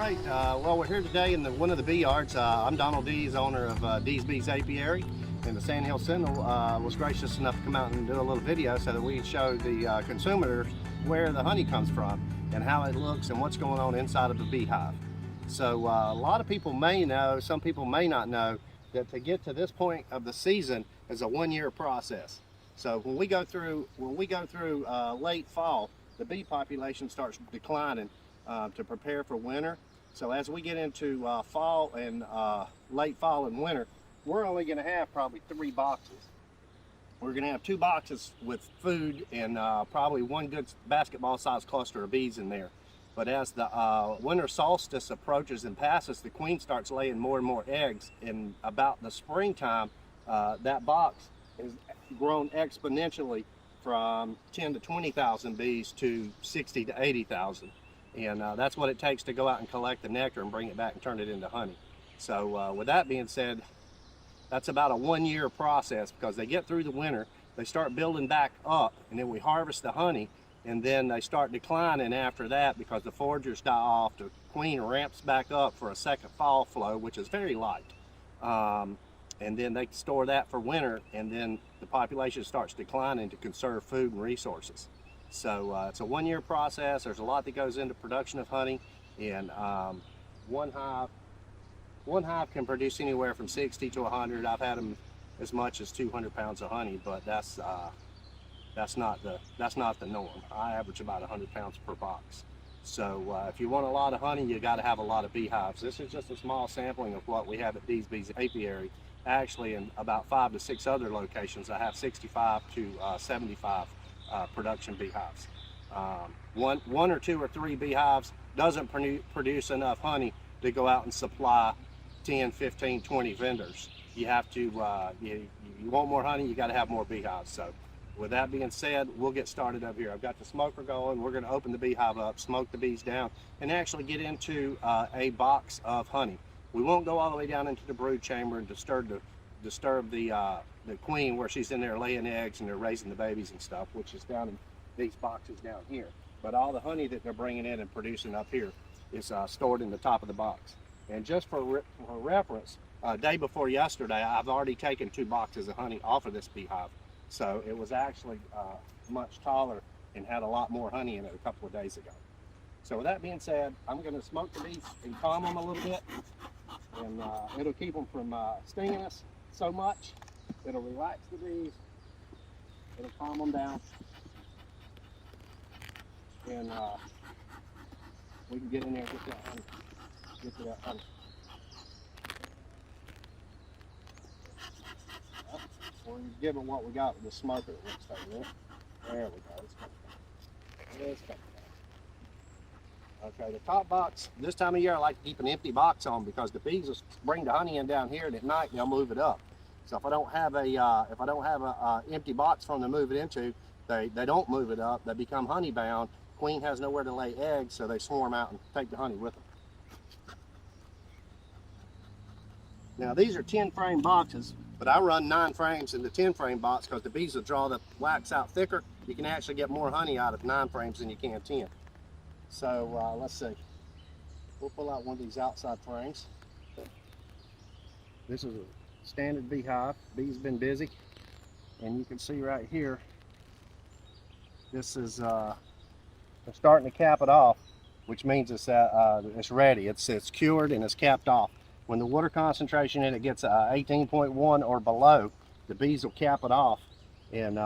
right. Well, we're here today in one of the bee yards. I'm Donald Dees, owner of Dees Bees apiary, and the Sand Hill Sentinel was gracious enough to come out and do a little video so that we can show the consumers where the honey comes from and how it looks and what's going on inside of a beehive. So a lot of people may know, some people may not know, that to get to this point of the season is a one-year process. So when we go through late fall, the bee population starts declining to prepare for winter. So as we get into fall and late fall and winter, we're only going to have probably 3 boxes. We're going to have 2 boxes with food and probably one good basketball-sized cluster of bees in there. But as the winter solstice approaches and passes, the queen starts laying more and more eggs. In about the springtime, that box is grown exponentially from 10 to 20,000 bees to 60 to 80,000. And that's what it takes to go out and collect the nectar and bring it back and turn it into honey. So with that being said, that's about a one-year process, because they get through the winter, they start building back up, and then we harvest the honey, and then they start declining after that because the foragers die off. The queen ramps back up for a second fall flow, which is very light. And then they store that for winter, and then the population starts declining to conserve food and resources. So it's a one-year process. There's a lot that goes into production of honey, and one hive can produce anywhere from 60 to 100. I've had them as much as 200 pounds of honey, but that's not the norm. I average about 100 pounds per box. So if you want a lot of honey, you got to have a lot of beehives. This is just a small sampling of what we have at Dees Bees apiary. Actually, in about 5 to 6 other locations, I have 65 to 75 production beehives. One or 2 or 3 beehives doesn't produce enough honey to go out and supply 10, 15, 20 vendors. You have to, you want more honey, you got to have more beehives. So with that being said, we'll get started up here. I've got the smoker going. We're going to open the beehive up, smoke the bees down, and actually get into a box of honey. We won't go all the way down into the brood chamber and disturb the queen where she's in there laying eggs and they're raising the babies and stuff, which is down in these boxes down here. But all the honey that they're bringing in and producing up here is stored in the top of the box. And just for reference, day before yesterday, I've already taken 2 boxes of honey off of this beehive. So it was actually much taller and had a lot more honey in it a couple of days ago. So with that being said, I'm going to smoke the bees and calm them a little bit. And it'll keep them from stinging us so much. It'll relax the bees. It'll calm them down. And we can get in there and get that honey. Get to that honey. We'll give them what we got with the smoker. It looks like, there we go. It's coming. Okay, the top box, this time of year I like to keep an empty box on, because the bees will bring the honey in down here, and at night they'll move it up. So if I don't have a empty box for them to move it into, they don't move it up. They become honey bound. Queen has nowhere to lay eggs, so they swarm out and take the honey with them. Now these are 10 frame boxes, but I run 9 frames in the 10 frame box because the bees will draw the wax out thicker. You can actually get more honey out of 9 frames than you can 10. So let's see. We'll pull out one of these outside frames. This is a standard beehive. Bees been busy, and you can see right here. This is they're starting to cap it off, which means it's ready. It's cured and it's capped off. When the water concentration in it gets 18.1 or below, the bees will cap it off, and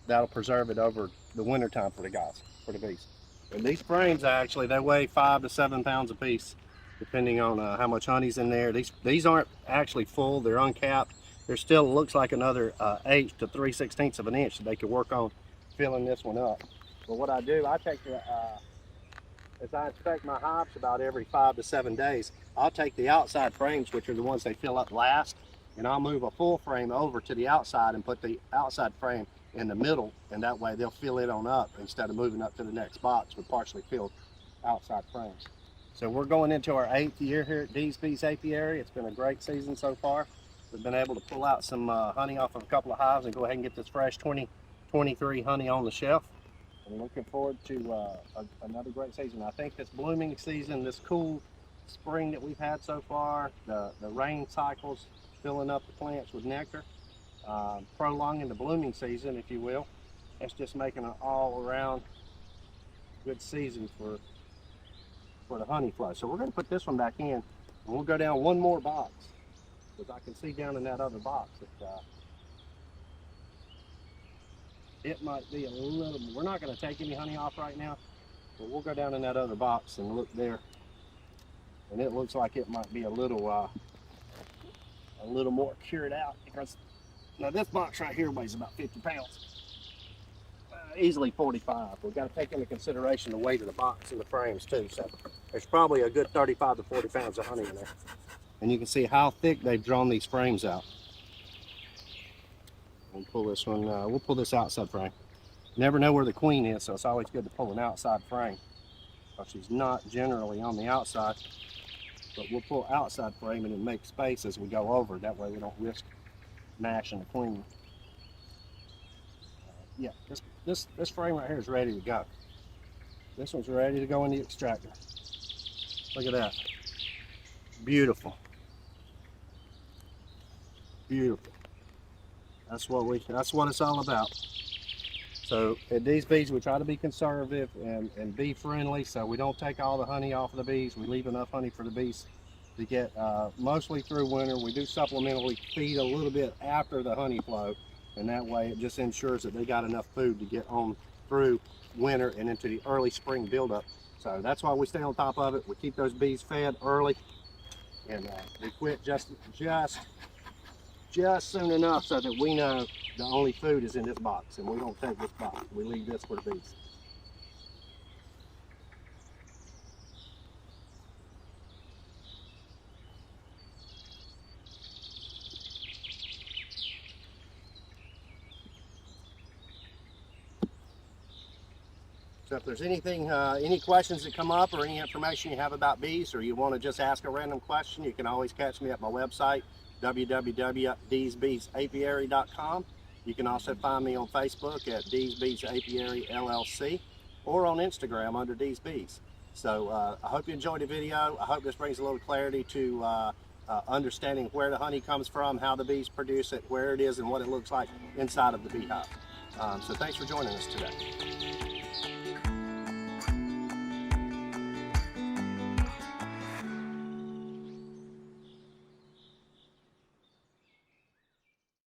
that'll preserve it over the winter time for the bees. And these frames, actually, they weigh 5 to 7 pounds a piece, depending on how much honey's in there. These aren't actually full, they're uncapped. There still looks like another 1/8 to 3/16 of an inch that they could work on filling this one up. But what I do, I take as I inspect my hives about every 5 to 7 days, I'll take the outside frames, which are the ones they fill up last, and I'll move a full frame over to the outside and put the outside frame in the middle, and that way they'll fill it on up instead of moving up to the next box with partially filled outside frames. So we're going into our 8th year here at Dees Bees apiary. It's been a great season so far. We've been able to pull out some honey off of a couple of hives and go ahead and get this fresh 2023 honey on the shelf. I'm looking forward to another great season. I think this blooming season, this cool spring that we've had so far, the rain cycles filling up the plants with nectar, prolonging the blooming season, if you will. It's just making an all-around good season for the honey flow. So we're going to put this one back in, and we'll go down one more box, because I can see down in that other box that it might be a little. We're not going to take any honey off right now, but we'll go down in that other box and look there, and it looks like it might be a little more cured out, because now this box right here weighs about 50 pounds. Easily 45. We've got to take into consideration the weight of the box and the frames too. So there's probably a good 35 to 40 pounds of honey in there. And you can see how thick they've drawn these frames out. We'll pull this one, we'll pull this outside frame. Never know where the queen is, so it's always good to pull an outside frame. Well, she's not generally on the outside, but we'll pull outside frame and then make space as we go over. That way we don't risk mashing the queen. Yeah, this frame right here is ready to go. This one's ready to go in the extractor. Look at that. Beautiful. Beautiful. That's what it's all about. So at Dees Bees, we try to be conservative and bee friendly, so we don't take all the honey off of the bees. We leave enough honey for the bees to get mostly through winter. We do supplementally feed a little bit after the honey flow, and that way it just ensures that they got enough food to get on through winter and into the early spring buildup. So that's why we stay on top of it. We keep those bees fed early, and we quit just soon enough so that we know the only food is in this box, and we don't take this box. We leave this for the bees. So if there's anything, any questions that come up or any information you have about bees, or you want to just ask a random question, you can always catch me at my website, www.deesbeesapiary.com. You can also find me on Facebook at Dees Bees Apiary LLC, or on Instagram under Dees Bees. So I hope you enjoyed the video. I hope this brings a little clarity to understanding where the honey comes from, how the bees produce it, where it is, and what it looks like inside of the beehive. So thanks for joining us today.